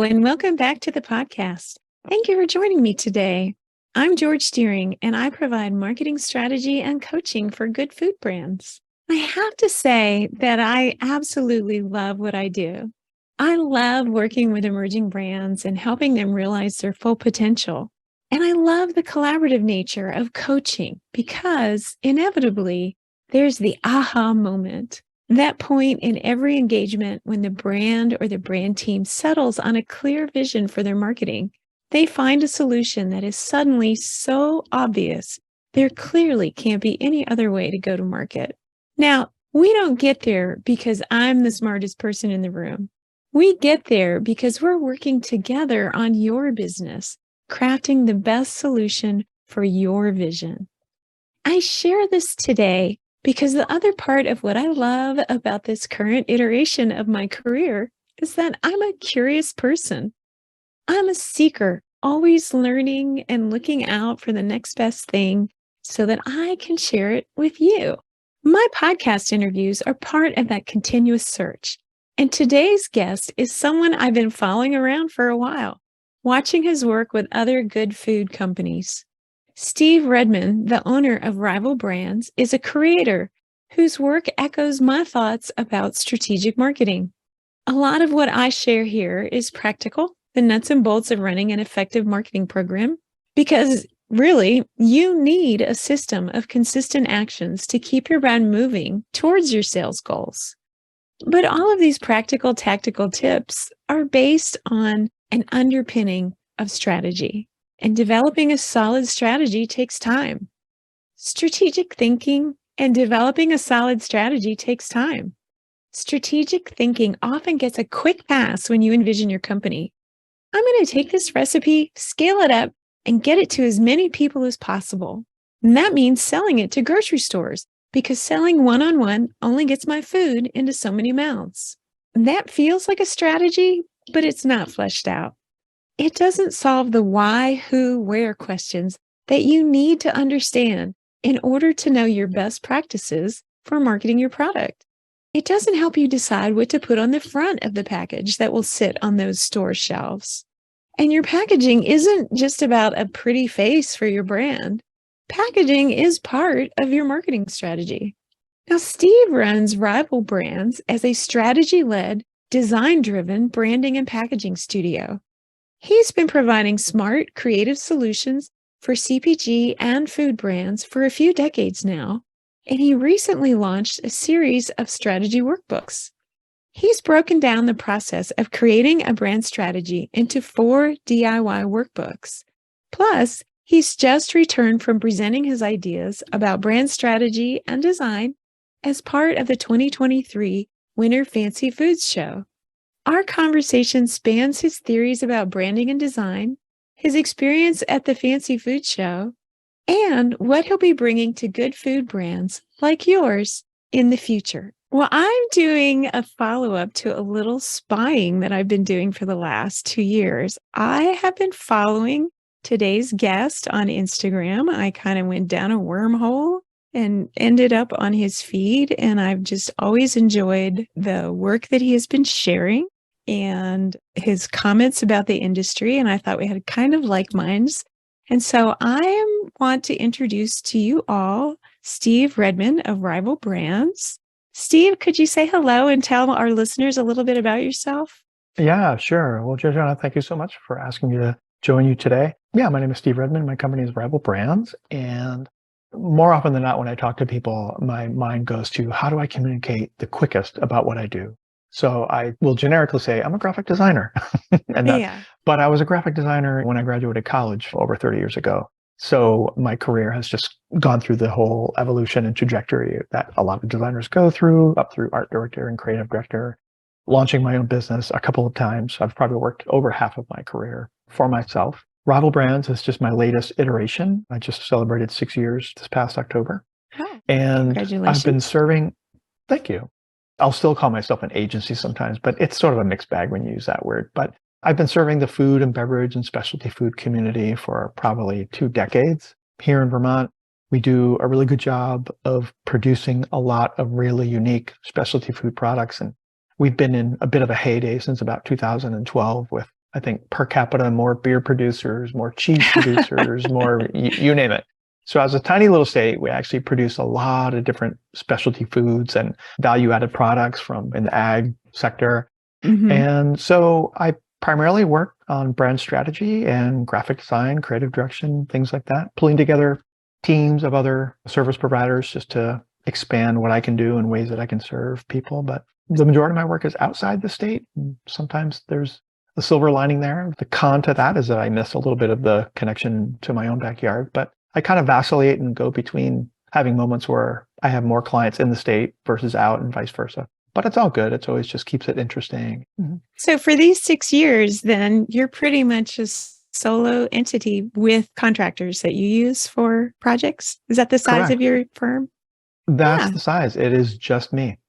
and welcome back to the podcast. Thank you for joining me today. I'm George Steering, and I provide marketing strategy and coaching for good food brands. I have to say that I absolutely love what I do. I love working with emerging brands and helping them realize their full potential. And I love the collaborative nature of coaching because inevitably there's the aha moment. That point in every engagement when the brand or the brand team settles on a clear vision for their marketing, they find a solution that is suddenly so obvious, there clearly can't be any other way to go to market. Now, we don't get there because I'm the smartest person in the room. We get there because we're working together on your business, crafting the best solution for your vision. I share this today because the other part of what I love about this current iteration of my career is that I'm a curious person. I'm a seeker, always learning and looking out for the next best thing so that I can share it with you. My podcast interviews are part of that continuous search. And today's guest is someone I've been following around for a while, watching his work with other good food companies. Steve Redmond, the owner of Rival Brands, is a creator whose work echoes my thoughts about strategic marketing. A lot of what I share here is practical, the nuts and bolts of running an effective marketing program, because really, you need a system of consistent actions to keep your brand moving towards your sales goals. But all of these practical, tactical tips are based on an underpinning of strategy. And developing a solid strategy takes time. Strategic thinking and developing a solid strategy takes time. Strategic thinking often gets a quick pass when you envision your company. I'm going to take this recipe, scale it up, and get it to as many people as possible. And that means selling it to grocery stores because selling one-on-one only gets my food into so many mouths. That feels like a strategy, but it's not fleshed out. It doesn't solve the why, who, where questions that you need to understand in order to know your best practices for marketing your product. It doesn't help you decide what to put on the front of the package that will sit on those store shelves. And your packaging isn't just about a pretty face for your brand. Packaging is part of your marketing strategy. Now, Steve runs Rival Brands as a strategy-led, design-driven branding and packaging studio. He's been providing smart, creative solutions for CPG and food brands for a few decades now, and he recently launched a series of strategy workbooks. He's broken down the process of creating a brand strategy into 4 DIY workbooks. Plus, he's just returned from presenting his ideas about brand strategy and design as part of the 2023 Winter Fancy Foods Show. Our conversation spans his theories about branding and design, his experience at the Fancy Food Show, and what he'll be bringing to good food brands like yours in the future. Well, I'm doing a follow-up to a little spying that I've been doing for the last 2 years. I have been following today's guest on Instagram. I kind of went down a wormhole and ended up on his feed, and I've just always enjoyed the work that he has been sharing and his comments about the industry, and I thought we had kind of like minds. And so I want to introduce to you all Steve Redmond of Rival Brands. Steve, could you say hello and tell our listeners a little bit about yourself? Yeah, sure. Well, Georgiana, thank you so much for asking me to join you today. Yeah, my name is Steve Redmond. My company is Rival Brands. And more often than not, when I talk to people, my mind goes to how do I communicate the quickest about what I do? So I will generically say I'm a graphic designer. But I was a graphic designer when I graduated college over 30 years ago. So my career has just gone through the whole evolution and trajectory that a lot of designers go through, up through art director and creative director, launching my own business a couple of times. I've probably worked over half of my career for myself. Rival Brands is just my latest iteration. I just celebrated 6 years this past October. Oh, and congratulations. I've been serving, thank you. I'll still call myself an agency sometimes, but it's sort of a mixed bag when you use that word. But I've been serving the food and beverage and specialty food community for probably 2 decades. Here in Vermont, we do a really good job of producing a lot of really unique specialty food products. And we've been in a bit of a heyday since about 2012 with I think per capita, more beer producers, more cheese producers, more you name it. So as a tiny little state, we actually produce a lot of different specialty foods and value added products from in the ag sector. Hmm. And so I primarily work on brand strategy and graphic design, creative direction, things like that, pulling together teams of other service providers just to expand what I can do in ways that I can serve people. But the majority of my work is outside the state. And sometimes there's a silver lining there. The con to that is that I miss a little bit of the connection to my own backyard, but I kind of vacillate and go between having moments where I have more clients in the state versus out and vice versa. But it's all good. It's always just keeps it interesting. Mm-hmm. So for these 6 years, then you're pretty much a solo entity with contractors that you use for projects. Is that the size of Correct. your firm? That's Yeah. the size. It is just me.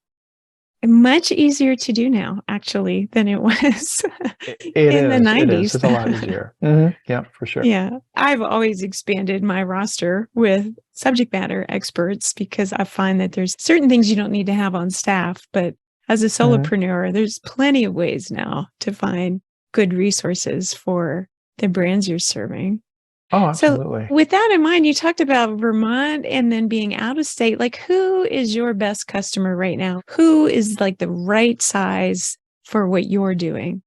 Much easier to do now, actually, than it was It in the is. It is. 90s. It's a lot easier. Mm-hmm. Yeah, for sure. Yeah. I've always expanded my roster with subject matter experts because I find that there's certain things you don't need to have on staff. But as a Mm-hmm. solopreneur, there's plenty of ways now to find good resources for the brands you're serving. Oh, So, absolutely. with that in mind, you talked about Vermont and then being out of state. Like, who is your best customer right now? Who is like the right size for what you're doing?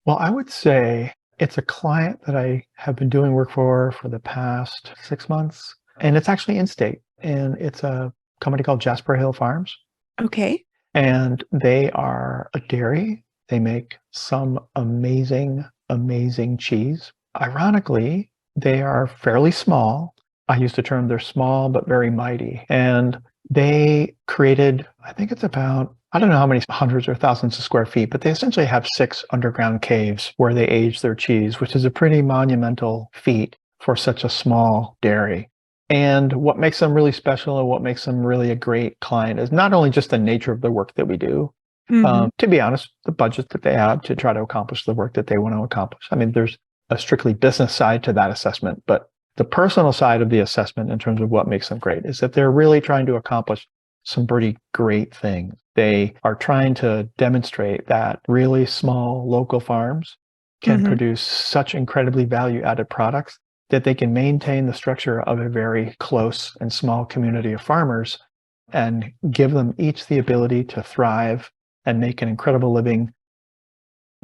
Well, I would say it's a client that I have been doing work for the past 6 months, and it's actually in state, and it's a company called Jasper Hill Farms, Okay. and they are a dairy. They make some amazing, amazing cheese. Ironically, they are fairly small. I use the term they're small but very mighty. And they created, I think it's about, I don't know how many hundreds or thousands of square feet, but they essentially have 6 underground caves where they age their cheese, which is a pretty monumental feat for such a small dairy. And what makes them really special and what makes them really a great client is not only just the nature of the work that we do, Mm-hmm. to be honest, the budget that they have to try to accomplish the work that they want to accomplish. I mean, there's a strictly business side to that assessment, but the personal side of the assessment in terms of what makes them great is that they're really trying to accomplish some pretty great things. They are trying to demonstrate that really small local farms can Mm-hmm. produce such incredibly value added products that they can maintain the structure of a very close and small community of farmers and give them each the ability to thrive and make an incredible living.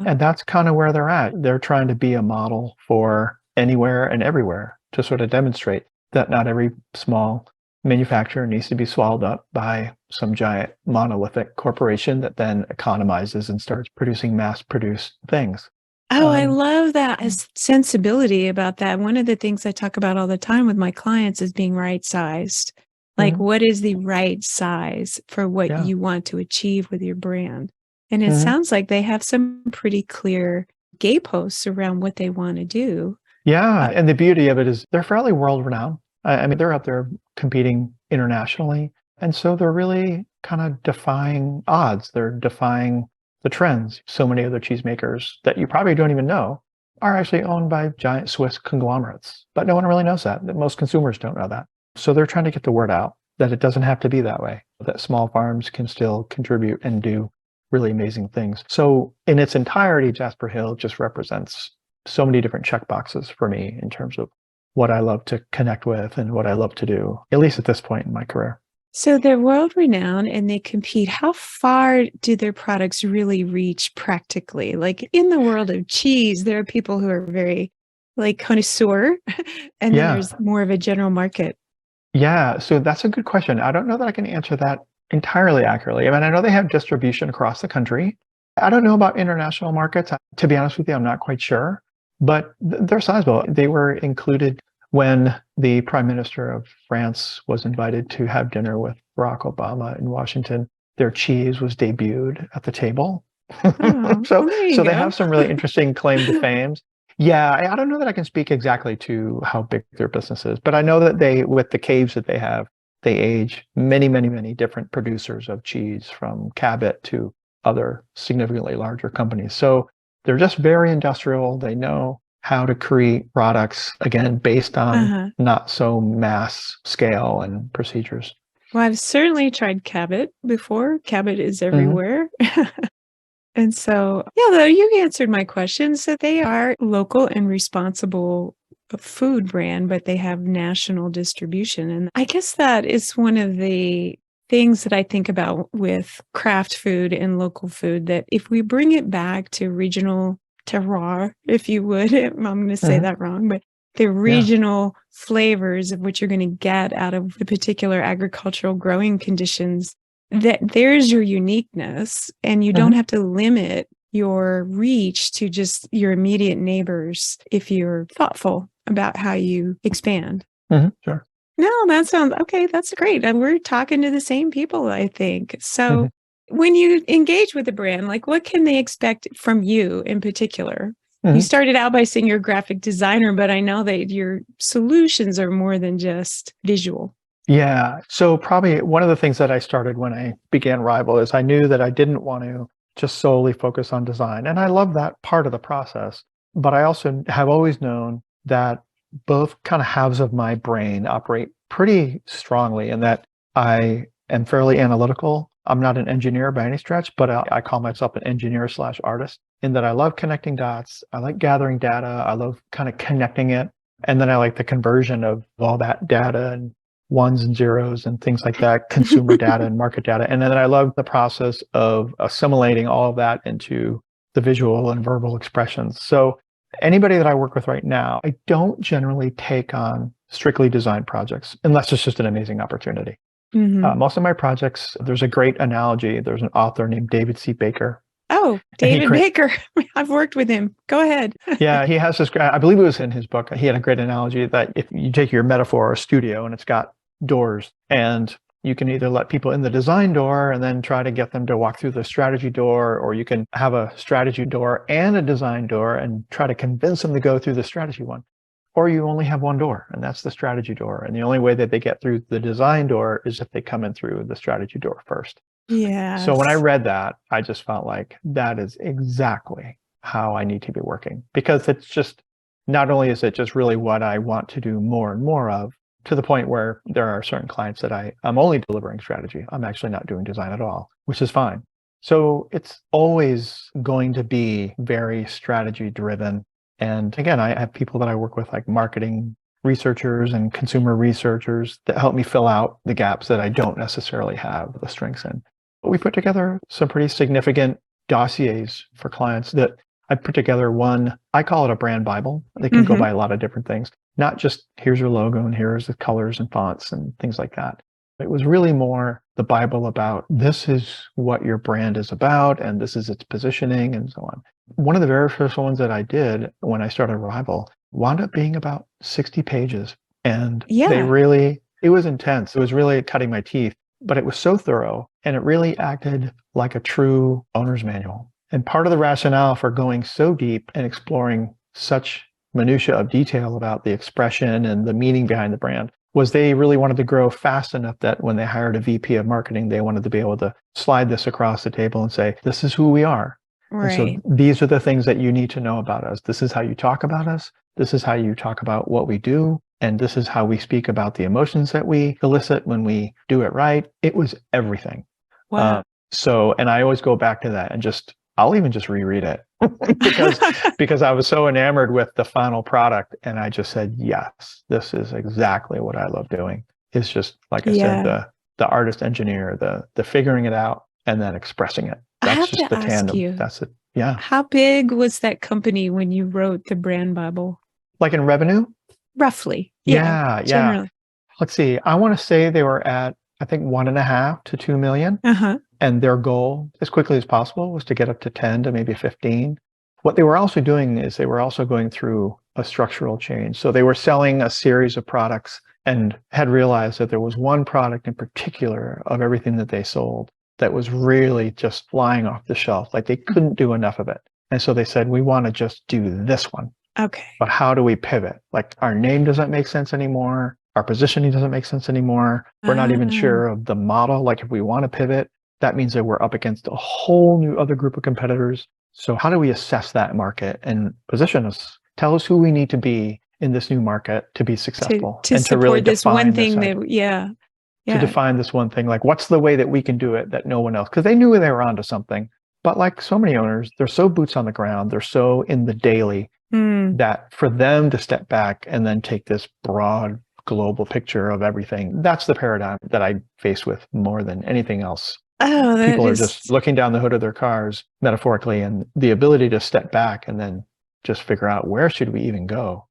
And that's kind of where they're at. They're trying to be a model for anywhere and everywhere to sort of demonstrate that not every small manufacturer needs to be swallowed up by some giant monolithic corporation that then economizes and starts producing mass produced things. Oh, I Um, love that sensibility about that. One of the things I talk about all the time with my clients is being right sized. Like, mhm, what is the right size for what yeah. you want to achieve with your brand? And it Mhm. sounds like they have some pretty clear gateposts around what they want to do. Yeah. And the beauty of it is they're fairly world renowned. I mean, they're out there competing internationally. And so they're really kind of defying odds. They're defying the trends. So many other cheesemakers that you probably don't even know are actually owned by giant Swiss conglomerates. But no one really knows that most consumers don't know that. So they're trying to get the word out that it doesn't have to be that way, that small farms can still contribute and do really amazing things. So in its entirety, Jasper Hill just represents so many different check boxes for me in terms of what I love to connect with and what I love to do, at least at this point in my career. So they're world renowned and they compete. How far do their products really reach practically? Like in the world of cheese, there are people who are very like connoisseur, and then Yeah. there's more of a general market. Yeah. So that's a good question. I don't know that I can answer that entirely accurately. I mean, I know they have distribution across the country. I don't know about international markets. To be honest with you, I'm not quite sure, but they're sizable. They were included when the Prime Minister of France was invited to have dinner with Barack Obama in Washington. Their cheese was debuted at the table. Oh, so, well, there you so they go. have some really interesting claim to fame. Yeah, I don't know that I can speak exactly to how big their business is, but I know that they, with the caves that they have, they age many, many, many different producers of cheese from Cabot to other significantly larger companies. So they're just very industrial. They know how to create products, again, based on Uh-huh. not so mass scale and procedures. Well, I've certainly tried Cabot before. Cabot is Hmm. everywhere. And so, yeah, though you answered my question. So they are local and responsible food brand, but they have national distribution. And I guess that is one of the things that I think about with craft food and local food, that if we bring it back to regional terroir, if you would, I'm going to say Mhm. that wrong, but the Yeah. regional flavors of what you're going to get out of the particular agricultural growing conditions, that there's your uniqueness, and you don't Mhm. have to limit your reach to just your immediate neighbors if you're thoughtful about how you expand. Sure. No, that sounds okay. That's great. And we're talking to the same people, I think. So Mhm. when you engage with a brand, like what can they expect from you in particular? You Mhm. started out by saying you're a graphic designer, but I know that your solutions are more than just visual. Yeah. So probably one of the things that I started when I began Rival is I knew that I didn't want to just solely focus on design. And I love that part of the process. But I also have always known that both kind of halves of my brain operate pretty strongly, and that I am fairly analytical. I'm not an engineer by any stretch, but I call myself an engineer slash artist, in that I love connecting dots. I like gathering data. I love kind of connecting it. And then I like the conversion of all that data and ones and zeros and things like that, consumer data and market data. And then I love the process of assimilating all of that into the visual and verbal expressions. So anybody that I work with right now, I don't generally take on strictly design projects unless it's just an amazing opportunity. Mhm. Most of my projects, there's a great analogy. There's an author named David C. Baker, Oh, and David Baker. I've worked with him. Go ahead. yeah, he has this, I believe it was in his book, he had a great analogy that if you take your metaphor or studio and it's got doors, and you can either let people in the design door and then try to get them to walk through the strategy door, or you can have a strategy door and a design door and try to convince them to go through the strategy one. Or you only have one door, and that's the strategy door. And the only way that they get through the design door is if they come in through the strategy door first. So when I Yes. read that, I just felt like that is exactly how I need to be working, because it's just, not only is it just really what I want to do more and more of, to the point where there are certain clients that I'm only delivering strategy. I'm actually not doing design at all, which is fine. So it's always going to be very strategy driven. And again, I have people that I work with, like marketing researchers and consumer researchers, that help me fill out the gaps that I don't necessarily have the strengths in. But we put together some pretty significant dossiers for clients that I put together. One, I call it a brand Bible. They can go Mhm. by a lot of different things, not just here's your logo and here's the colors and fonts and things like that. It was really more the Bible about, this is what your brand is about, and this is its positioning, and so on. One of the very first ones that I did when I started Rival wound up being about 60 pages. And Yeah. it was intense. It was really cutting my teeth, but it was so thorough, and it really acted like a true owner's manual. And part of the rationale for going so deep and exploring such minutia of detail about the expression and the meaning behind the brand was they really wanted to grow fast enough that when they hired a VP of marketing, they wanted to be able to slide this across the table and say, this is who we are. And so Right. these are the things that you need to know about us. This is how you talk about us. This is how you talk about what we do. And this is how we speak about the emotions that we elicit when we do it right. It was everything. Wow. And I always go back to that, and I'll even just reread it because I was so enamored with the final product, and I just said, yes, this is exactly what I love doing. It's just, like I said, Yeah. the artist engineer, the figuring it out and then expressing it. I That's have just to the ask tandem. you, That's it. Yeah. how big was that company when you wrote the brand Bible? Like in revenue? Roughly. Yeah. Yeah, yeah. Generally. Let's see. I want to say they were at, I think, 1.5 to 2 million. Uh-huh. And their goal, as quickly as possible, was to get up to 10 to maybe 15. What they were also doing is they were also going through a structural change. So they were selling a series of products and had realized that there was one product in particular of everything that they sold that was really just flying off the shelf. Like they couldn't do enough of it. And so they said, we want to just do this one. Okay. But how do we pivot? Like our name doesn't make sense anymore. Our positioning doesn't make sense anymore. We're not even Ah. sure of the model. Like if we want to pivot, that means that we're up against a whole new other group of competitors. So how do we assess that market and position us? Tell us who we need to be in this new market to be successful To and to really support this one define this thing idea. that, yeah. To Yeah. define this one thing, like what's the way that we can do it that no one else, because they knew they were onto something, But like so many owners, they're so boots on the ground, they're so in the daily Mm. that for them to step back and then take this broad global picture of everything, that's the paradigm that I face with more than anything else. Oh, that People are just is. looking down the hood of their cars, metaphorically, and the ability to step back and then just figure out where should we even go.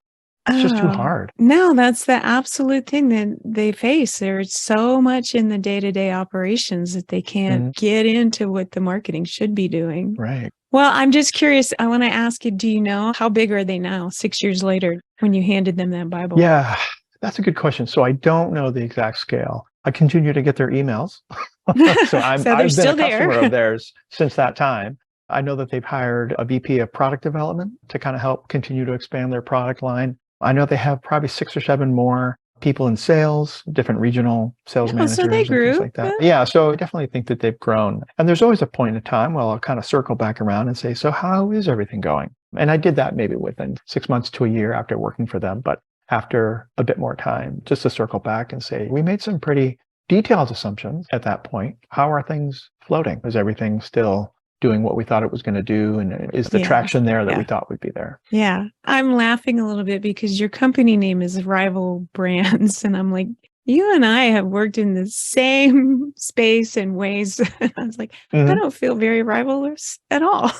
It's just too Oh, hard. no, that's the absolute thing that they face. There's so much in the day-to-day operations that they can't Mhm. get into what the marketing should be doing. Right. Well, I'm just curious. I want to ask you, do you know how big are they now, 6 years later, when you handed them that Bible? Yeah, that's a good question. So I don't know the exact scale. I continue to get their emails. So So they're I've been a still there. customer of theirs since that time. I know that they've hired a VP of product development to kind of help continue to expand their product line. I know they have probably 6 or 7 more people in sales, different regional sales Oh, so they managers and things grew. like that. Yeah, so I definitely think that they've grown. And there's always a point in time where I'll kind of circle back around and say, so how is everything going? And I did that maybe within 6 months to a year after working for them, but after a bit more time, just to circle back and say, we made some pretty detailed assumptions at that point. How are things floating? Is everything still doing what we thought it was going to do? And is the Yeah. traction there that we Yeah. thought would be there? Yeah. I'm laughing a little bit because your company name is Rival Brands. And I'm like, you and I have worked in the same space and ways. And I was like, I Mhm. don't feel very rivalrous at all.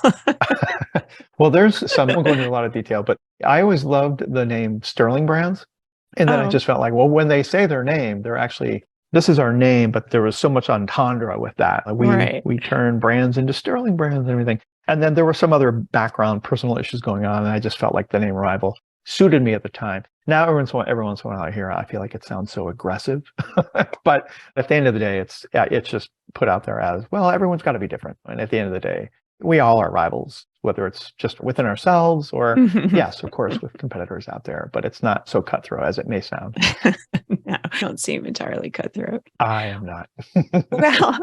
Well, there's some, I won't go into a lot of detail, but I always loved the name Sterling Brands. And then I Oh, just felt like, well, when they say their name, they're actually, this is our name, but there was so much entendre with that. Like right. we turn brands into Sterling Brands and everything. And then there were some other background personal issues going on, and I just felt like the name Rival suited me at the time. Now, every once in a while I hear, I feel like it sounds so aggressive. But at the end of the day, it's just put out there as, well, everyone's got to be different. And at the end of the day, we all are rivals, whether it's just within ourselves or, yes, of course, with competitors out there, but it's not so cutthroat as it may sound. No, don't seem entirely cutthroat. I am not. Well,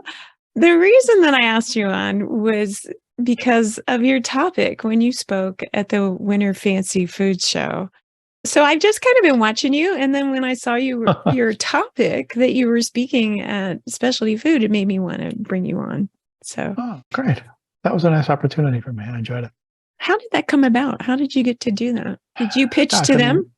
the reason that I asked you on was because of your topic when you spoke at the Winter Fancy Food Show. So I've just kind of been watching you, and then when I saw your topic that you were speaking at specialty food, it made me want to bring you on. So Oh, great. That was a nice opportunity for me. I enjoyed it. how did that come about? How did you get to do that? Did you pitch Gosh, to I them? mean,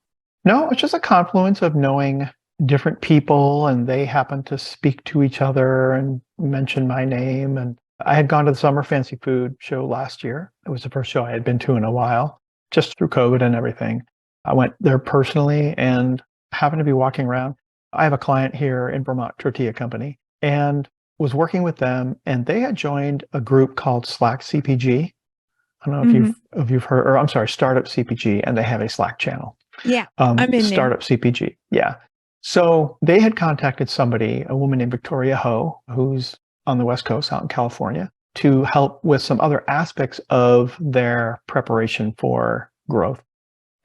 no, it's just a confluence of knowing different people, and they happened to speak to each other and mention my name. And I had gone to the Summer Fancy Food Show last year. It was the first show I had been to in a while, just through COVID and everything. I went there personally and happened to be walking around. I have a client here in Vermont, Tortilla Company, and was working with them, and they had joined a group called Slack CPG. I don't know Hmm. if you've heard, or I'm sorry, Startup CPG, and they have a Slack channel. Yeah, I'm in there. Startup CPG. Yeah. So they had contacted somebody, a woman named Victoria Ho, who's on the West Coast out in California, to help with some other aspects of their preparation for growth.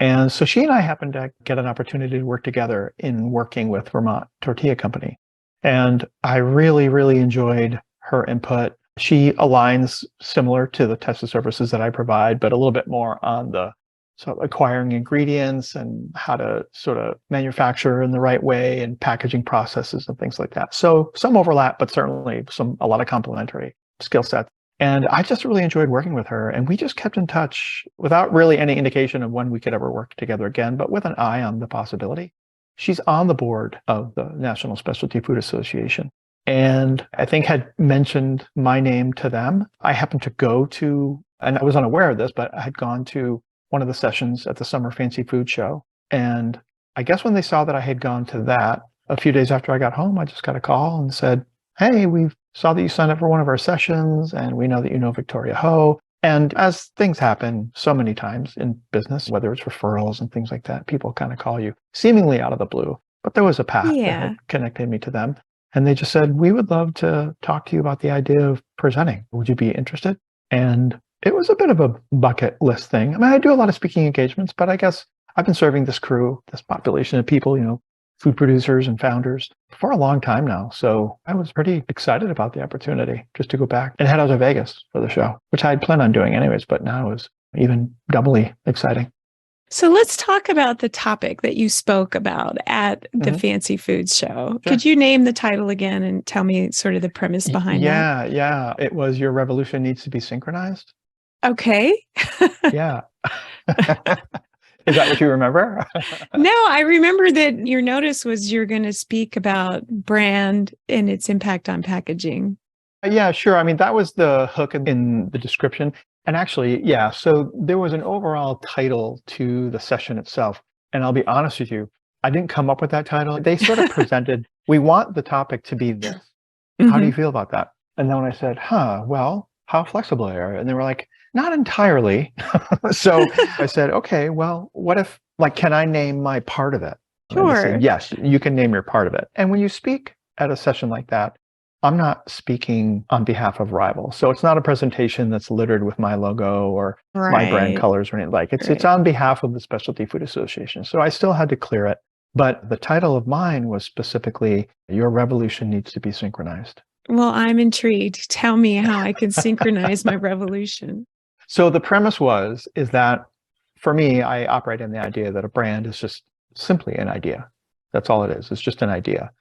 And so she and I happened to get an opportunity to work together in working with Vermont Tortilla Company. And I really, really enjoyed her input. She aligns similar to the types of services that I provide, but a little bit more on the sort of acquiring ingredients and how to sort of manufacture in the right way and packaging processes and things like that. So some overlap, but certainly a lot of complementary skill sets. And I just really enjoyed working with her. And we just kept in touch without really any indication of when we could ever work together again, but with an eye on the possibility. She's on the board of the National Specialty Food Association. And I think had mentioned my name to them. I happened to go to, and I was unaware of this, but I had gone to one of the sessions at the Summer Fancy Food Show. And I guess when they saw that I had gone to that, a few days after I got home, I just got a call and said, hey, we saw that you signed up for one of our sessions, and we know that you know Victoria Ho. And as things happen so many times in business, whether it's referrals and things like that, people kind of call you seemingly out of the blue. But there was a path that Yeah. had connected me to them. And they just said, we would love to talk to you about the idea of presenting. Would you be interested? And it was a bit of a bucket list thing. I mean, I do a lot of speaking engagements, but I guess I've been serving this crew, this population of people, food producers and founders for a long time now. So I was pretty excited about the opportunity just to go back and head out to Vegas for the show, which I had planned on doing anyways, but now is even doubly exciting. So let's talk about the topic that you spoke about at the Fancy Foods Show. Sure. Could you name the title again and tell me sort of the premise behind that? Yeah. It was Your Revolution Needs to Be Synchronized. Okay. Yeah. Is that what you remember? No, I remember that your notice was you're going to speak about brand and its impact on packaging. Yeah, sure. I mean, that was the hook in the description. And actually, yeah, so there was an overall title to the session itself. And I'll be honest with you, I didn't come up with that title. They sort of presented, we want the topic to be this. How do you feel about that? And then when I said, well, how flexible are you? And they were like, not entirely. So I said, okay, well, what if, like, can I name my part of it? And they Sure. said, yes, you can name your part of it. And when you speak at a session like that, I'm not speaking on behalf of Rival. So it's not a presentation that's littered with my logo or my brand colors or anything like it. It's on behalf of the Specialty Food Association. So I still had to clear it. But the title of mine was specifically, Your Revolution Needs to Be Synchronized. Well, I'm intrigued. Tell me how I can synchronize my revolution. So the premise is that for me, I operate in the idea that a brand is just simply an idea. That's all it is. It's just an idea.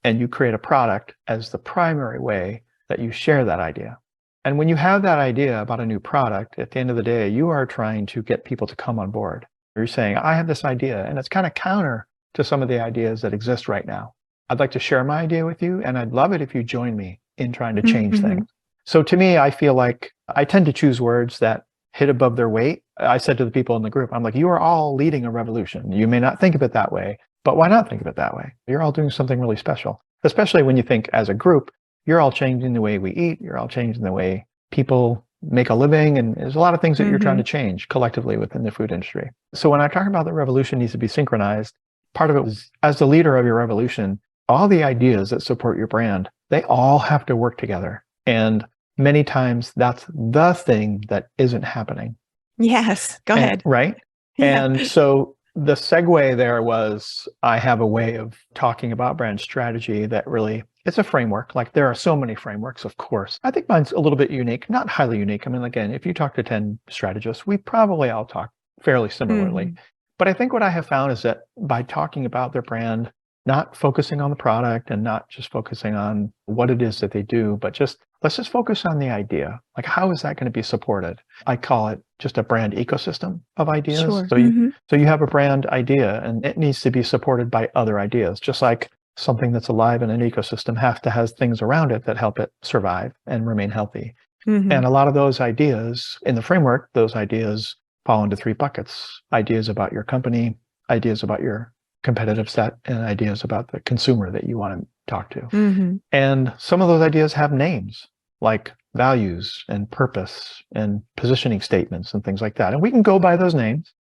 And you create a product as the primary way that you share that idea. And when you have that idea about a new product, at the end of the day, you are trying to get people to come on board. You're saying, I have this idea, and it's kind of counter to some of the ideas that exist right now. I'd like to share my idea with you, and I'd love it if you join me in trying to change things. So to me, I feel like I tend to choose words that hit above their weight. I said to the people in the group, I'm like, you are all leading a revolution. You may not think of it that way, but why not think of it that way? You're all doing something really special, especially when you think as a group, you're all changing the way we eat. You're all changing the way people make a living. And there's a lot of things that you're trying to change collectively within the food industry. So when I talk about the revolution needs to be synchronized, part of it was, as the leader of your revolution, all the ideas that support your brand, they all have to work together. And many times that's the thing that isn't happening. Yes, go ahead. Right? Yeah. And so the segue there was, I have a way of talking about brand strategy that really, it's a framework. Like there are so many frameworks, of course. I think mine's a little bit unique, not highly unique. I mean, again, if you talk to 10 strategists, we probably all talk fairly similarly. But I think what I have found is that by talking about their brand, not focusing on the product and not just focusing on what it is that they do, but let's just focus on the idea. Like, how is that going to be supported? I call it just a brand ecosystem of ideas. Sure. So you have a brand idea and it needs to be supported by other ideas, just like something that's alive in an ecosystem has things around it that help it survive and remain healthy. And a lot of those ideas in the framework, those ideas fall into 3 buckets: ideas about your company, ideas about your competitive set, and ideas about the consumer that you want to talk to. And some of those ideas have names like values and purpose and positioning statements and things like that. And we can go by those names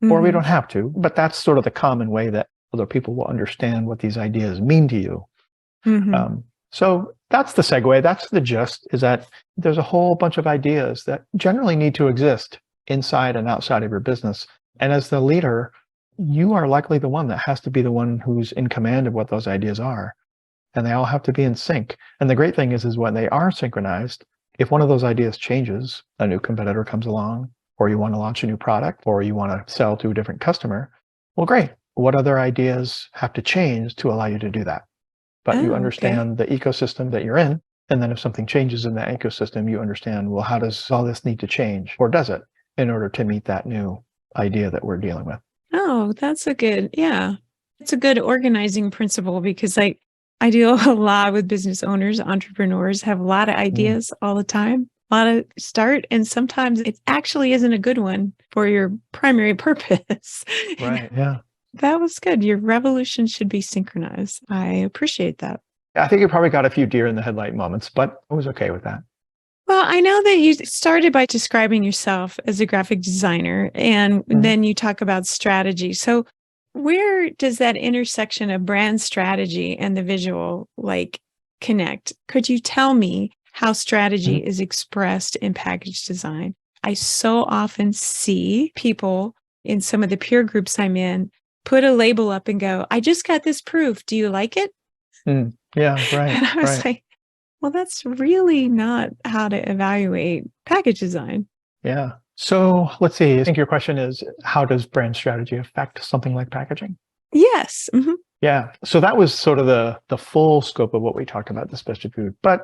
or we don't have to, but that's sort of the common way that other people will understand what these ideas mean to you. So that's the segue. That's the gist, is that there's a whole bunch of ideas that generally need to exist inside and outside of your business. And as the leader, you are likely the one that has to be the one who's in command of what those ideas are. And they all have to be in sync. And the great thing is when they are synchronized, if one of those ideas changes, a new competitor comes along, or you want to launch a new product, or you want to sell to a different customer, well, great. What other ideas have to change to allow you to do that? But you understand the ecosystem that you're in. And then if something changes in that ecosystem, you understand, well, how does all this need to change? Or does it, in order to meet that new idea that we're dealing with? Oh, that's it's a good organizing principle, because I deal a lot with business owners, entrepreneurs, have a lot of ideas all the time, a lot of start, and sometimes it actually isn't a good one for your primary purpose. Right. Yeah. That was good. Your revolution should be synchronized. I appreciate that. I think you probably got a few deer in the headlight moments, but I was okay with that. Well, I know that you started by describing yourself as a graphic designer, and then you talk about strategy. So where does that intersection of brand strategy and the visual connect? Could you tell me how strategy is expressed in package design? I so often see people in some of the peer groups I'm in put a label up and go, I just got this proof. Do you like it? Yeah, right. And I was like, well, that's really not how to evaluate package design. Yeah. So let's see. I think your question is, how does brand strategy affect something like packaging? Yes. Yeah. So that was sort of the full scope of what we talked about, the specialty food. But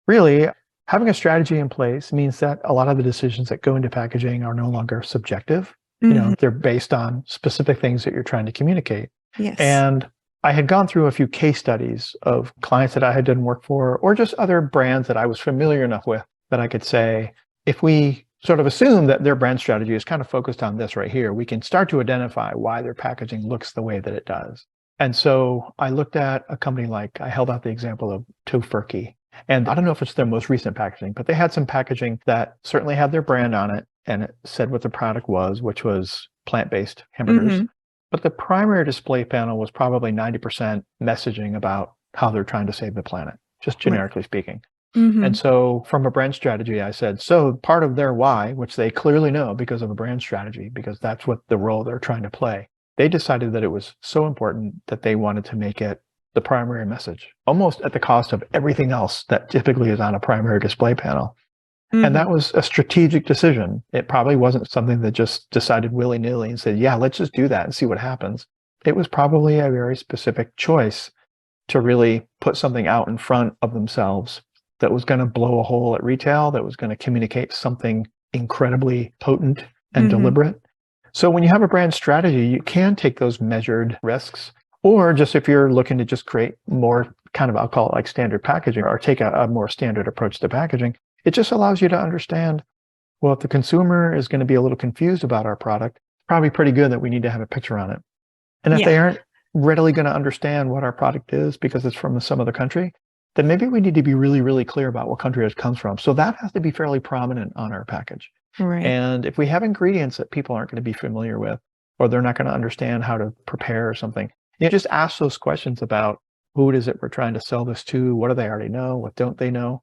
really, having a strategy in place means that a lot of the decisions that go into packaging are no longer subjective. They're based on specific things that you're trying to communicate. Yes. And I had gone through a few case studies of clients that I had done work for, or just other brands that I was familiar enough with that I could say, if we sort of assume that their brand strategy is kind of focused on this right here, we can start to identify why their packaging looks the way that it does. And so I looked at a company like, I held out the example of Tofurkey. And I don't know if it's their most recent packaging, but they had some packaging that certainly had their brand on it. And it said what the product was, which was plant-based hamburgers. But the primary display panel was probably 90% messaging about how they're trying to save the planet, just generically speaking. And so from a brand strategy, I said, so part of their why, which they clearly know because of a brand strategy, because that's what the role they're trying to play, they decided that it was so important that they wanted to make it the primary message, almost at the cost of everything else that typically is on a primary display panel. And that was a strategic decision. It probably wasn't something that just decided willy-nilly and said, yeah, let's just do that and see what happens. It was probably a very specific choice to really put something out in front of themselves that was going to blow a hole at retail, that was going to communicate something incredibly potent and deliberate. So when you have a brand strategy, you can take those measured risks, or just if you're looking to just create more kind of, I'll call it like standard packaging, or take a more standard approach to packaging, it just allows you to understand, well, if the consumer is going to be a little confused about our product, it's probably pretty good that we need to have a picture on it. And if they aren't readily going to understand what our product is because it's from some other country, then maybe we need to be really, really clear about what country it comes from. So that has to be fairly prominent on our package. Right. And if we have ingredients that people aren't going to be familiar with, or they're not going to understand how to prepare or something, you just ask those questions about who it is that we're trying to sell this to, what do they already know, what don't they know?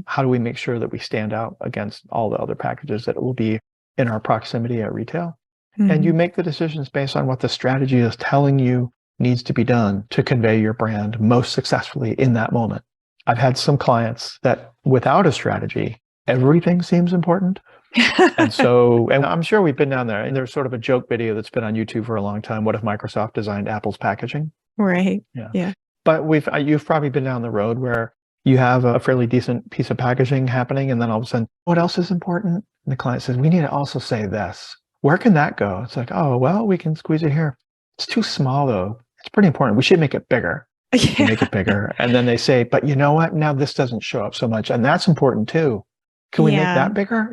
How do we make sure that we stand out against all the other packages that will be in our proximity at retail? And you make the decisions based on what the strategy is telling you needs to be done to convey your brand most successfully in that moment. I've had some clients that without a strategy, everything seems important. And I'm sure we've been down there, and there's sort of a joke video that's been on YouTube for a long time. What if Microsoft designed Apple's packaging? Right. Yeah. But you've probably been down the road where you have a fairly decent piece of packaging happening, and then all of a sudden, what else is important? And the client says, we need to also say this. Where can that go? It's like, oh, well, we can squeeze it here. It's too small, though. It's pretty important. We should make it bigger. Yeah. Make it bigger. And then they say, but you know what? Now this doesn't show up so much. And that's important too. Can we make that bigger?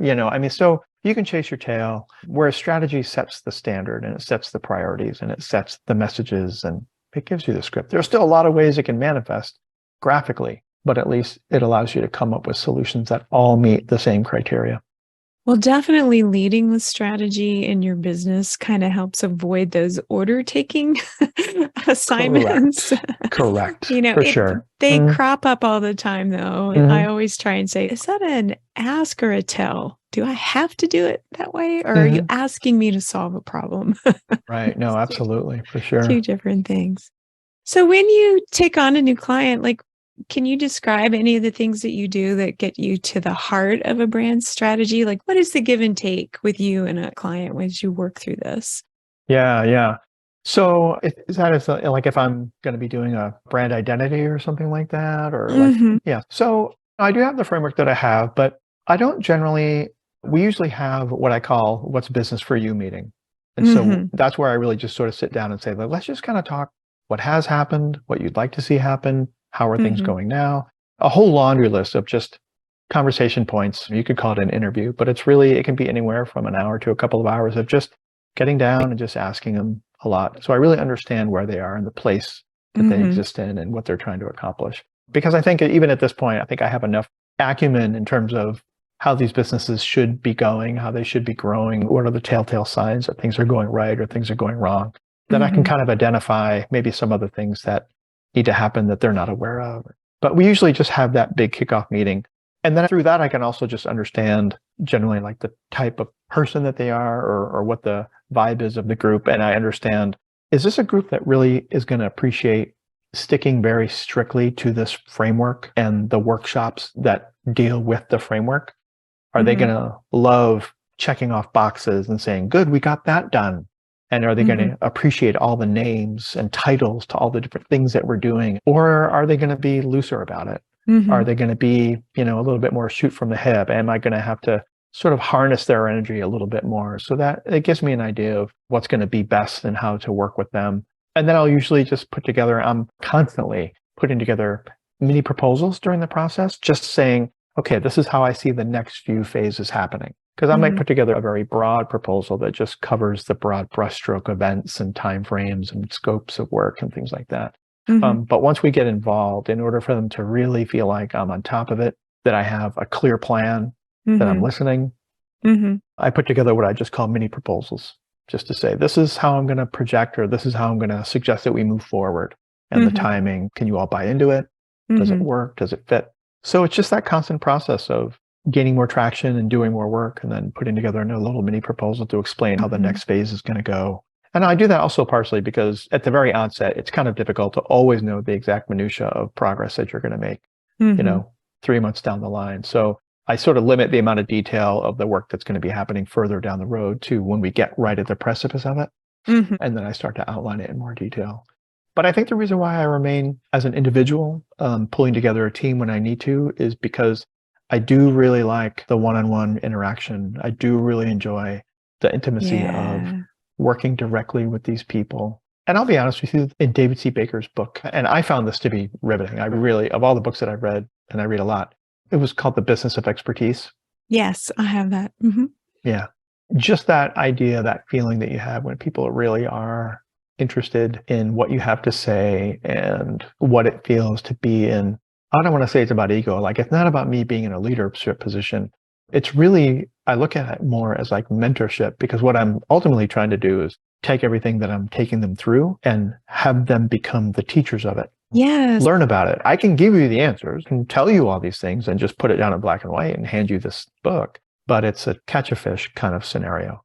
So you can chase your tail, where a strategy sets the standard and it sets the priorities and it sets the messages and it gives you the script. There's still a lot of ways it can manifest graphically, but at least it allows you to come up with solutions that all meet the same criteria. Well, definitely leading with strategy in your business kind of helps avoid those order taking assignments. Correct. For sure. They crop up all the time, though. I always try and say, is that an ask or a tell? Do I have to do it that way? Or are you asking me to solve a problem? Right. No, absolutely. For sure. Two different things. So when you take on a new client, can you describe any of the things that you do that get you to the heart of a brand strategy? Like, what is the give and take with you and a client as you work through this? Yeah. So is like if I'm going to be doing a brand identity or something like that, or yeah. So I do have the framework that I have, but I don't generally, we usually have what I call what's business for you meeting. And so that's where I really just sort of sit down and say, let's just kind of talk what has happened, what you'd like to see happen. How are things going now? A whole laundry list of just conversation points. You could call it an interview, but it can be anywhere from an hour to a couple of hours of just getting down and just asking them a lot. So I really understand where they are and the place that they exist in and what they're trying to accomplish. Because I think even at this point, I think I have enough acumen in terms of how these businesses should be going, how they should be growing, what are the telltale signs that things are going right or things are going wrong, that I can kind of identify maybe some other things that need to happen that they're not aware of. But we usually just have that big kickoff meeting. And then through that, I can also just understand generally like the type of person that they are or what the vibe is of the group. And I understand, is this a group that really is going to appreciate sticking very strictly to this framework and the workshops that deal with the framework? Are they going to love checking off boxes and saying, good, we got that done? And are they going to appreciate all the names and titles to all the different things that we're doing? Or are they going to be looser about it? Are they going to be, a little bit more shoot from the hip? Am I going to have to sort of harness their energy a little bit more? So that it gives me an idea of what's going to be best and how to work with them. And then I'll usually just I'm constantly putting together mini proposals during the process, just saying, okay, this is how I see the next few phases happening. Because I might put together a very broad proposal that just covers the broad brushstroke events and timeframes and scopes of work and things like that. But once we get involved, in order for them to really feel like I'm on top of it, that I have a clear plan, that I'm listening, I put together what I just call mini proposals, just to say, this is how I'm going to project, or this is how I'm going to suggest that we move forward. And the timing, can you all buy into it? Does it work? Does it fit? So it's just that constant process of gaining more traction and doing more work, and then putting together a little mini proposal to explain how the next phase is going to go. And I do that also partially because at the very onset, it's kind of difficult to always know the exact minutia of progress that you're going to make, 3 months down the line. So I sort of limit the amount of detail of the work that's going to be happening further down the road to when we get right at the precipice of it. And then I start to outline it in more detail. But I think the reason why I remain as an individual, pulling together a team when I need to, is because I do really like the one-on-one interaction. I do really enjoy the intimacy of working directly with these people. And I'll be honest with you, in David C. Baker's book, and I found this to be riveting. Of all the books that I've read, and I read a lot, it was called The Business of Expertise. Yes, I have that. Yeah. Just that idea, that feeling that you have when people really are interested in what you have to say and what it feels to be in. I don't want to say it's about ego. Like, it's not about me being in a leadership position. It's really, I look at it more as like mentorship, because what I'm ultimately trying to do is take everything that I'm taking them through and have them become the teachers of it. Yes. Learn about it. I can give you the answers and tell you all these things and just put it down in black and white and hand you this book, but it's a catch a fish kind of scenario.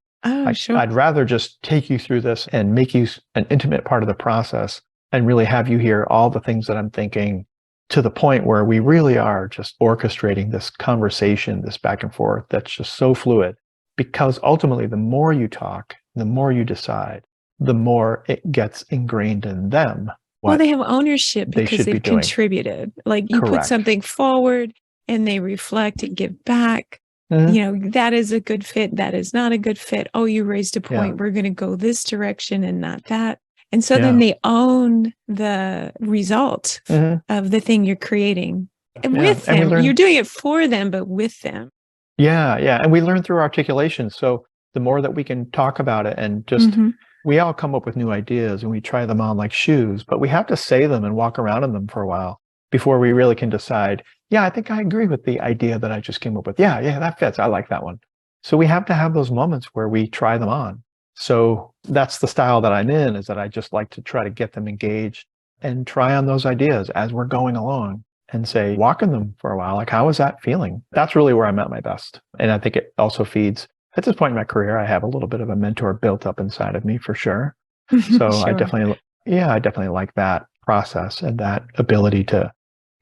Sure. I'd rather just take you through this and make you an intimate part of the process and really have you hear all the things that I'm thinking, to the point where we really are just orchestrating this conversation, this back and forth that's just so fluid. Because ultimately, the more you talk, the more you decide, the more it gets ingrained in them. Well, they have ownership because they've contributed. Like, you put something forward and they reflect and give back. That is a good fit. That is not a good fit. Oh, you raised a point. We're going to go this direction and not that. And so then they own the result of the thing you're creating with them. You're doing it for them, but with them. Yeah. And we learn through articulation. So the more that we can talk about it and just, we all come up with new ideas and we try them on like shoes, but we have to say them and walk around in them for a while before we really can decide, I think I agree with the idea that I just came up with. Yeah, that fits. I like that one. So we have to have those moments where we try them on. So that's the style that I'm in, is that I just like to try to get them engaged and try on those ideas as we're going along and say, walk in them for a while. Like, how is that feeling? That's really where I'm at my best. And I think it also feeds, at this point in my career, I have a little bit of a mentor built up inside of me for sure. So sure. I definitely like that process and that ability to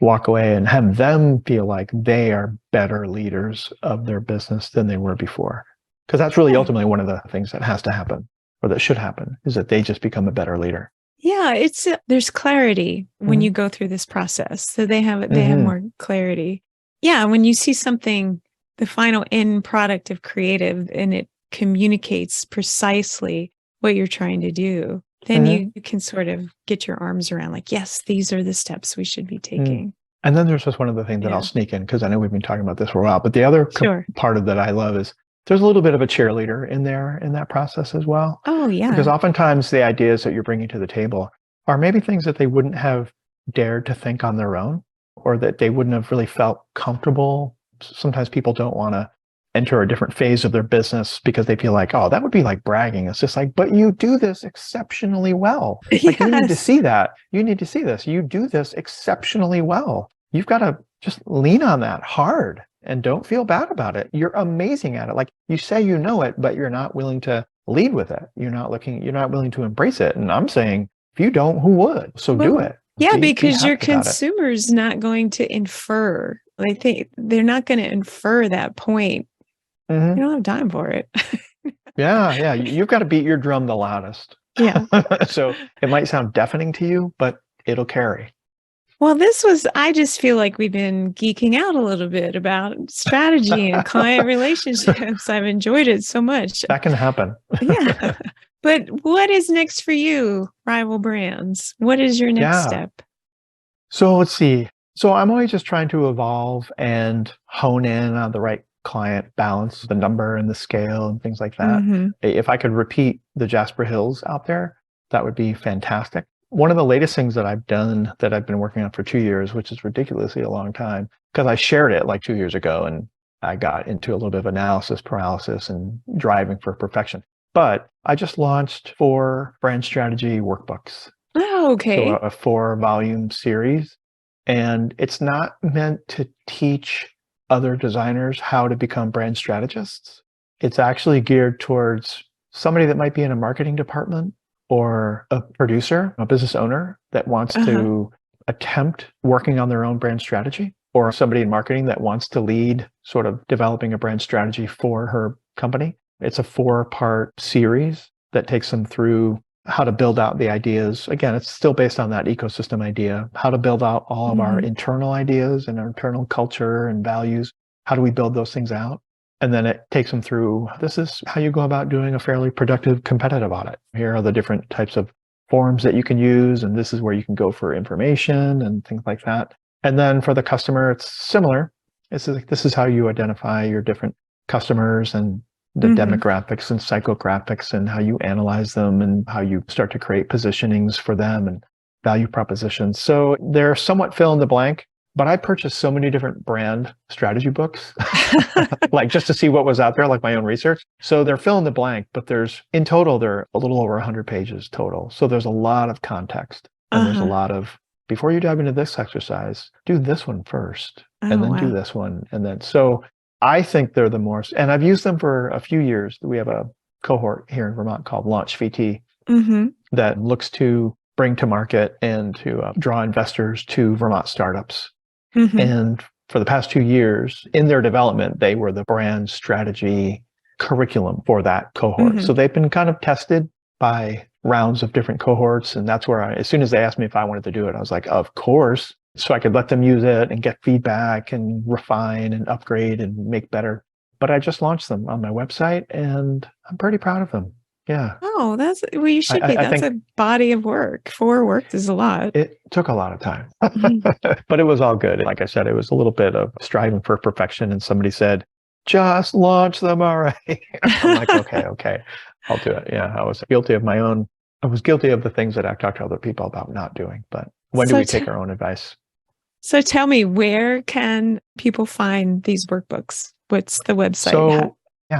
walk away and have them feel like they are better leaders of their business than they were before. Because that's really ultimately one of the things that has to happen, or that should happen, is that they just become a better leader. Yeah, there's clarity when you go through this process. So they have more clarity. Yeah, when you see something, the final end product of creative, and it communicates precisely what you're trying to do, then you can sort of get your arms around, like, yes, these are the steps we should be taking. And then there's just one other thing that I'll sneak in, because I know we've been talking about this for a while, but the other part of that I love is there's a little bit of a cheerleader in there in that process as well. Oh, yeah. Because oftentimes the ideas that you're bringing to the table are maybe things that they wouldn't have dared to think on their own, or that they wouldn't have really felt comfortable. Sometimes people don't want to enter a different phase of their business because they feel like, oh, that would be like bragging. It's just like, but you do this exceptionally well. Like, you need to see that. You need to see this. You do this exceptionally well. You've got to just lean on that hard and don't feel bad about it. You're amazing at it. Like, you say you know it, but you're not willing to lead with it. You're not willing to embrace it. And I'm saying, if you don't, who would? So do it. Yeah, because your consumer's not going to infer. Like, they're not going to infer that point Hmm. You don't have time for it. Yeah, yeah. You've got to beat your drum the loudest. Yeah. So it might sound deafening to you, but it'll carry. Well, I just feel like we've been geeking out a little bit about strategy and client relationships. I've enjoyed it so much. That can happen. Yeah. But what is next for you, Rival Brands? What is your next Yeah. step? So let's see. So I'm always just trying to evolve and hone in on the right client balance, the number and the scale and things like that. Hmm. If I could repeat the Jasper Hills out there, that would be fantastic. One of the latest things that I've done that I've been working on for 2 years, which is ridiculously a long time, because I shared it like 2 years ago and I got into a little bit of analysis paralysis and driving for perfection. But I just launched 4 brand strategy workbooks. Oh, So okay. a 4 volume series. And it's not meant to teach other designers how to become brand strategists. It's actually geared towards somebody that might be in a marketing department or a producer, a business owner that wants Uh-huh. to attempt working on their own brand strategy, or somebody in marketing that wants to lead sort of developing a brand strategy for her company. It's a 4 part series that takes them through how to build out the ideas. Again, it's still based on that ecosystem idea, how to build out all of our Hmm. internal ideas and our internal culture and values. How do we build those things out? And then it takes them through, this is how you go about doing a fairly productive competitive audit. Here are the different types of forms that you can use, and this is where you can go for information and things like that. And then for the customer, it's similar. This is how you identify your different customers and the Hmm. demographics and psychographics and how you analyze them and how you start to create positionings for them and value propositions. So they're somewhat fill in the blank, but I purchased so many different brand strategy books, like just to see what was out there, like my own research. So they're fill in the blank, but in total, they're a little over 100 pages total. So there's a lot of context and there's a Uh-huh. lot of, before you dive into this exercise, do this one first and Oh, then do wow. this one. And then, so I think they're the more, and I've used them for a few years. We have a cohort here in Vermont called Launch VT Hmm. that looks to bring to market and to draw investors to Vermont startups. Hmm. And for the past 2 years in their development, they were the brand strategy curriculum for that cohort. Hmm. So they've been kind of tested by rounds of different cohorts. And that's where as soon as they asked me if I wanted to do it, I was like, of course. So I could let them use it and get feedback and refine and upgrade and make better. But I just launched them on my website and I'm pretty proud of them. Yeah. Oh, well, you I, should be. I, I That's think a body of work. 4 work is a lot. it took a lot of time, Mhm. but it was all good. Like I said, it was a little bit of striving for perfection. And somebody said, just launch them already. I'm like, okay, I'll do it. Yeah, I was guilty of the things that I've talked to other people about not doing. But when do So, we take our own advice? so tell me, where can people find these workbooks? What's the website?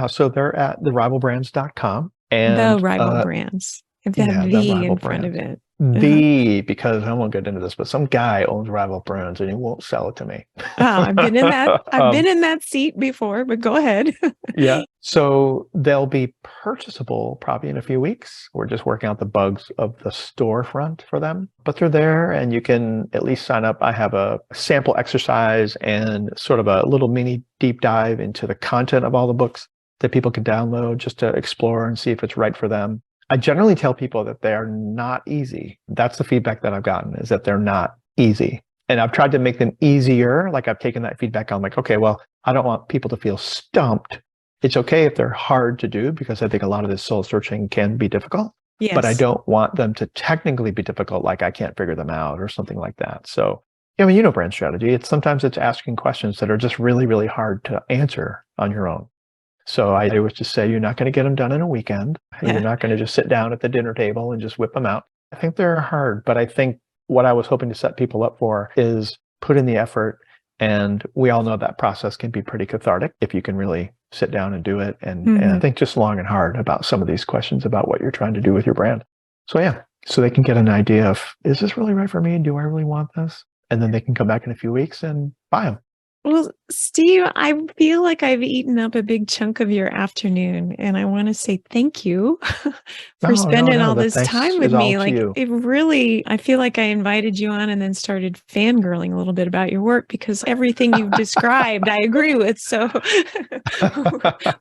So they're at therivalbrands.com The and rival brands. If they have yeah, the the Rival in front of Brands. it. Uh-huh. Because I won't get into this, but some guy owns Rival Brands and he won't sell it to me. Oh, I've been in that. I've um, been in that seat before, but go ahead. yeah. So they'll be purchasable probably in a few weeks. We're just working out the bugs of the storefront for them, but they're there and you can at least sign up. I have a sample exercise and sort of a little mini deep dive into the content of all the books that people can download just to explore and see if it's right for them. I generally tell people that they are not easy. That's the feedback that I've gotten, is that they're not easy. And I've tried to make them easier. Like I've taken that feedback on, like, okay, well, I don't want people to feel stumped. It's okay if they're hard to do because I think a lot of this soul searching can be difficult, but I Yes. don't want them to technically be difficult, like I can't figure them out or something like that. So, I mean, brand strategy, sometimes it's asking questions that are just really, really hard to answer on your own. So I would just say, you're not going to get them done in a weekend. You're Yeah. not going to just sit down at the dinner table and just whip them out. I think they're hard, but I think what I was hoping to set people up for is put in the effort. And we all know that process can be pretty cathartic if you can really sit down and do it and Hmm. think just long and hard about some of these questions about what you're trying to do with your brand. So yeah, so they can get an idea of, is this really right for me? Do I really want this? And then they can come back in a few weeks and buy them. Well, Steve, I feel like I've eaten up a big chunk of your afternoon, and I want to say thank you for No, no, spending no. all The this thanks time with is all me. to Like, you. it really, I feel like I invited you on and then started fangirling a little bit about your work because everything you've described, I agree with. So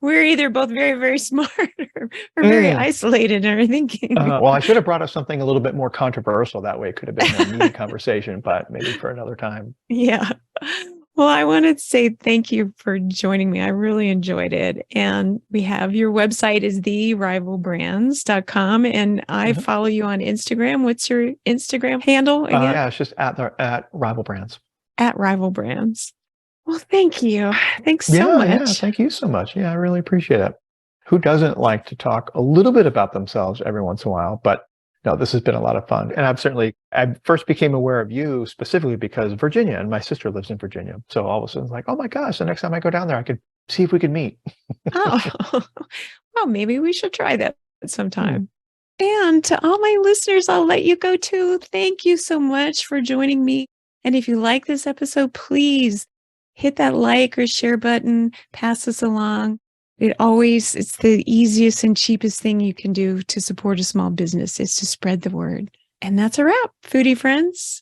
we're either both very, very smart or very Mm. isolated in our thinking. Well, I should have brought up something a little bit more controversial. That way it could have been a more meaty conversation, but maybe for another time. Yeah. Well, I wanted to say thank you for joining me. I really enjoyed it. And we have your website is therivalbrands.com. And I Mhm. follow you on Instagram. What's your Instagram handle again? Yeah, it's just at Rival Brands. At Rival Brands. Well, thank you. Thanks so Yeah, yeah. much. Thank you so much. Yeah, I really appreciate it. Who doesn't like to talk a little bit about themselves every once in a while? But no, this has been a lot of fun. And I first became aware of you specifically because Virginia and my sister lives in Virginia. So all of a sudden it's like, oh my gosh, the next time I go down there, I could see if we could meet. Oh, well, maybe we should try that Hmm. sometime. And to all my listeners, I'll let you go too. Thank you so much for joining me. And if you like this episode, please hit that like or share button, pass this along. It's the easiest and cheapest thing you can do to support a small business is to spread the word. And that's a wrap, foodie friends.